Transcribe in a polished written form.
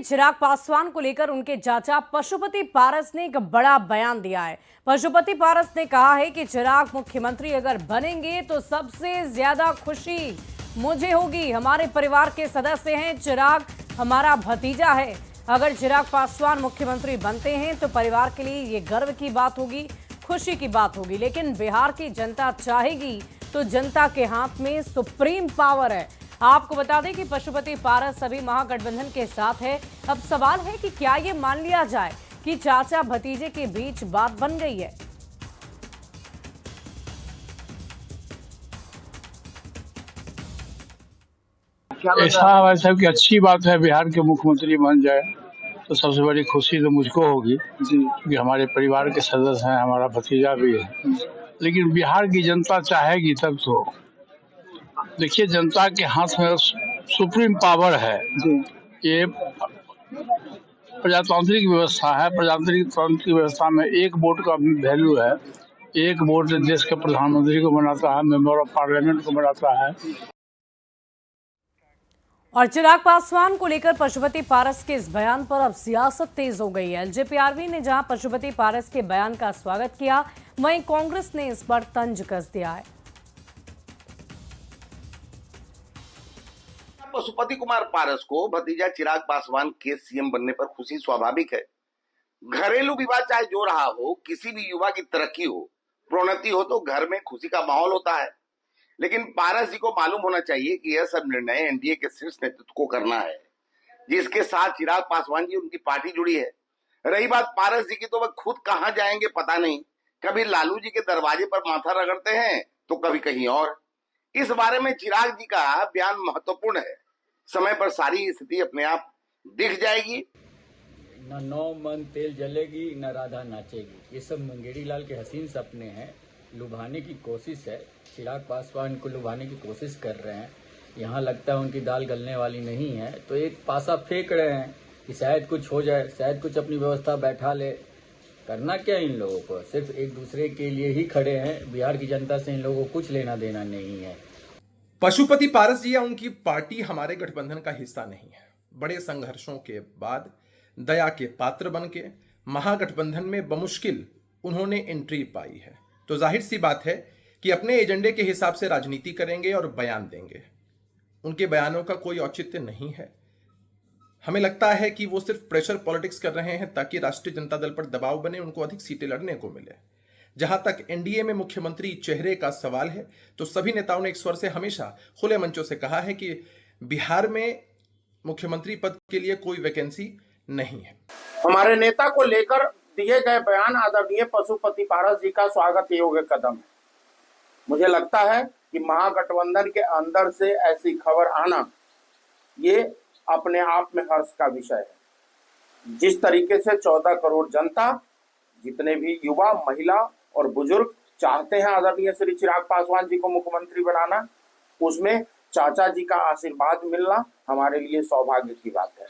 चिराग पासवान को लेकर उनके चाचा पशुपति पारस ने एक बड़ा बयान दिया है। पशुपति पारस ने कहा है कि चिराग मुख्यमंत्री अगर बनेंगे तो सबसे ज्यादा खुशी मुझे होगी। हमारे परिवार के सदस्य हैं, चिराग हमारा भतीजा है। अगर चिराग पासवान मुख्यमंत्री बनते हैं तो परिवार के लिए ये गर्व की बात होगी, खुशी की बात होगी। लेकिन बिहार की जनता चाहेगी तो जनता के हाथ में सुप्रीम पावर है। आपको बता दें कि पशुपति पारस अभी महागठबंधन के साथ है। अब सवाल है कि क्या ये मान लिया जाए कि चाचा भतीजे के बीच बात बन गई है। ऐसा वैसा कि अच्छी बात है बिहार के मुख्यमंत्री बन जाए तो सबसे बड़ी खुशी तो मुझको होगी कि हमारे परिवार के सदस्य हैं, हमारा भतीजा भी है। लेकिन बिहार की जनता चाहेगी तब तो। देखिए, जनता के हाथ में सुप्रीम पावर है। ये प्रजातांत्रिक व्यवस्था है। प्रजातांत्रिक व्यवस्था में एक वोट का वैल्यू है। एक वोट देश के प्रधानमंत्री को बनाता है, मेंबर ऑफ पार्लियामेंट को बनाता है। और चिराग पासवान को लेकर पशुपति पारस के इस बयान पर अब सियासत तेज हो गई है। एलजेपीआरवी ने जहां पशुपति पारस के बयान का स्वागत किया, वहीं कांग्रेस ने इस पर तंज कस दिया है। पशुपति कुमार पारस को भतीजा चिराग पासवान के सीएम बनने पर खुशी स्वाभाविक है। घरेलू विवाद चाहे जो रहा हो, किसी भी युवा की तरक्की हो, प्रोन्नति हो तो घर में खुशी का माहौल होता है। लेकिन पारस जी को मालूम होना चाहिए कि यह सब निर्णय एनडीए के शीर्ष नेतृत्व को करना है, जिसके साथ चिराग पासवान जी उनकी पार्टी जुड़ी है। रही बात पारस जी की, तो वह खुद कहां जाएंगे पता नहीं। कभी लालू जी के दरवाजे पर माथा रगड़ते हैं तो कभी कहीं और। इस बारे में चिराग जी का बयान महत्वपूर्ण है। समय पर सारी स्थिति अपने आप दिख जाएगी। न 9 मन तेल जलेगी, न राधा नाचेगी। ये सब मुंगेरी लाल के हसीन सपने हैं, लुभाने की कोशिश है। चिराग पासवान को लुभाने की कोशिश कर रहे हैं। यहाँ लगता है उनकी दाल गलने वाली नहीं है, तो एक पासा फेंक रहे हैं कि शायद कुछ हो जाए, शायद कुछ अपनी व्यवस्था बैठा ले। करना क्या इन लोगों को? सिर्फ एक दूसरे के लिए ही खड़े हैं। बिहार की जनता से इन लोगों को कुछ लेना देना नहीं है। पशुपति पारस जी या उनकी पार्टी हमारे गठबंधन का हिस्सा नहीं है। बड़े संघर्षों के बाद दया के पात्र बन के महागठबंधन में बमुश्किल उन्होंने एंट्री पाई है। तो जाहिर सी बात है कि अपने एजेंडे के हिसाब से राजनीति करेंगे और बयान देंगे। उनके बयानों का कोई औचित्य नहीं है। हमें लगता है कि वो सिर्फ प्रेशर पॉलिटिक्स कर रहे हैं ताकि राष्ट्रीय जनता दल पर दबाव बने, उनको अधिक सीटें लड़ने को मिले। जहां तक एनडीए में मुख्यमंत्री चेहरे का सवाल है तो सभी नेताओं ने एक स्वर से हमेशा खुले मंचों से कहा है कि बिहार में मुख्यमंत्री पद के लिए कोई वैकेंसी नहीं है। हमारे नेता को लेकर दिए गए बयान आदरणीय पशुपति पारस जी का स्वागत योग्य कदम है। मुझे लगता है कि महागठबंधन के अंदर से ऐसी खबर आना ये अपने आप में हर्ष का विषय है। जिस तरीके से 14 करोड़ जनता, जितने भी युवा, महिला और बुजुर्ग चाहते हैं आदरणीय श्री चिराग पासवान जी को मुख्यमंत्री बनाना, उसमें चाचा जी का आशीर्वाद मिलना हमारे लिए सौभाग्य की बात है।